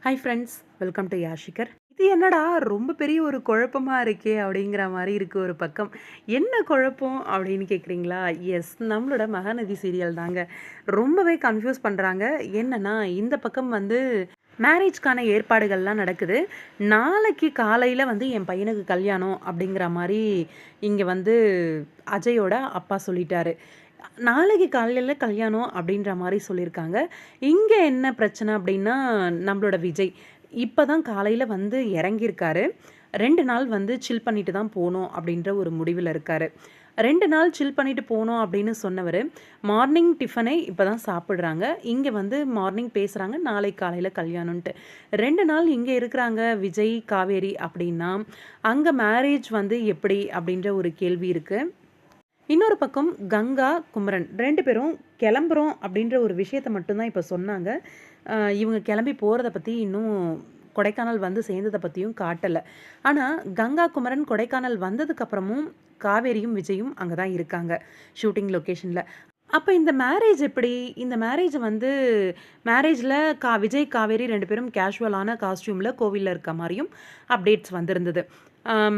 Hi friends, welcome to யாஷிகர். இது என்னடா ரொம்ப பெரிய ஒரு குழப்பமா இருக்கே அப்படிங்கிற மாரி இருக்கு ஒரு பக்கம். என்ன குழப்பம் அப்படின்னு கேட்குறீங்களா? எஸ், நம்மளோட மகாநதி சீரியல் தாங்க. ரொம்பவே கன்ஃப்யூஸ் பண்றாங்க. என்னன்னா, இந்த பக்கம் வந்து மேரேஜ்க்கான ஏற்பாடுகள்லாம் நடக்குது. நாளைக்கு காலையில வந்து என் பையனுக்கு கல்யாணம் அப்படிங்கிற மாரி இங்க வந்து அஜயோட அப்பா சொல்லிட்டாரு. நாளைக்கு காலையில கல்யாணம் அப்படின்ற மாரி சொல்லியிருக்காங்க. இங்க என்ன பிரச்சனை அப்படின்னா, நம்மளோட விஜய் இப்பதான் காலையில வந்து இறங்கியிருக்காரு. 2 நாள் வந்து சில் பண்ணிட்டு தான் போணும் அப்படின்ற ஒரு முடிவுல இருக்காரு. 2 நாள் சில் பண்ணிட்டு போணும் அப்படின்னு சொன்னவரு, மார்னிங் டிஃபனே இப்ப தான் சாப்பிடுறாங்க. இங்க வந்து மார்னிங் பேசுறாங்க, நாளைக்கு காலையில கல்யாணம்ன்ட்டு. 2 நாள் இங்க இருக்கிறாங்க விஜய், காவேரி அப்படின்னா, அங்க மேரேஜ் வந்து எப்படி அப்படின்ற ஒரு கேள்வி இருக்கு. இன்னொரு பக்கம் கங்கா, குமரன் 2 பேரும் கிளம்புறோம் அப்படின்ற ஒரு விஷயத்த மட்டும் தான் இப்ப சொன்னாங்க. இவங்க கிளம்பி போறத பத்தி இன்னும் கொடைக்கானல் வந்து சேர்ந்தத பத்தியும் காட்டல. ஆனா, கங்கா, குமரன் கொடைக்கானல் வந்ததுக்கு அப்புறமும் காவேரியும், விஜயும் அங்க தான் இருக்காங்க. ஷூட்டிங் லொகேஷன்ல. அப்ப இந்த மேரேஜ் எப்படி? இந்த மேரேஜ் வந்து மேரேஜ்ல விஜய், காவேரி 2 பேரும் கேஷுவலான காஸ்டியூம்ல கோவில்ல இருக்க மாரியும் அப்டேட்ஸ் வந்திருந்தது.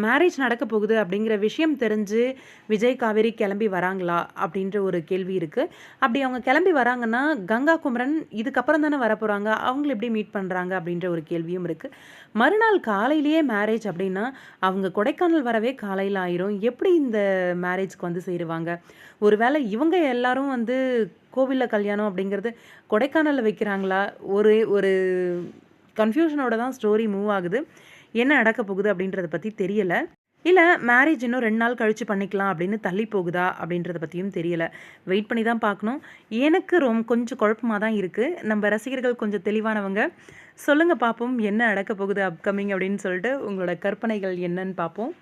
மேரேஜ் நடக்க போகுது அப்படிங்கிற விஷயம் தெரிஞ்சு, விஜய், காவேரி கிளம்பி வராங்களா? அப்படின்ற ஒரு கேள்வி இருக்கு. அப்படி அவங்க கிளம்பி வராங்கன்னா, கங்கா, குமரன் இதுக்கப்புறம் தானே வரப்போறாங்க. அவங்கள எப்படி மீட் பண்றாங்க? அப்படின்ற ஒரு கேள்வியும் இருக்கு. மறுநாள் காலையிலேயே மேரேஜ் அப்படின்னா, அவங்க கொடைக்கானல் வரவே காலையில ஆயிரும். எப்படி இந்த மேரேஜ்க்கு வந்து சேருவாங்க? ஒருவேளை இவங்க எல்லாரும் வந்து கோவில்ல கல்யாணம் அப்படிங்கிறது கொடைக்கானல்ல வைக்கிறாங்களா? ஒரு ஒரு கன்ஃப்யூஷனோட தான் ஸ்டோரி மூவ் ஆகுது. என்ன நடக்க போகுது அப்படின்றத பத்தி தெரியல. இல்ல மேரேஜ் இன்னும் 2 நாள் கழிச்சு பண்ணிக்கலாம் அப்படின்னு தள்ளி போகுதா? அப்படின்றத பத்தியும் தெரியல. வெயிட் பண்ணி தான் பார்க்கணும். எனக்கு கொஞ்சம் குழப்பமா தான் இருக்கு. நம்ம ரசிகர்கள் கொஞ்சம் தெளிவானவங்க. சொல்லுங்க பார்ப்போம் என்ன நடக்க போகுது அப்கமிங் அப்படின்னு சொல்லிட்டு உங்களோட கற்பனைகள் என்னன்னு பார்ப்போம்.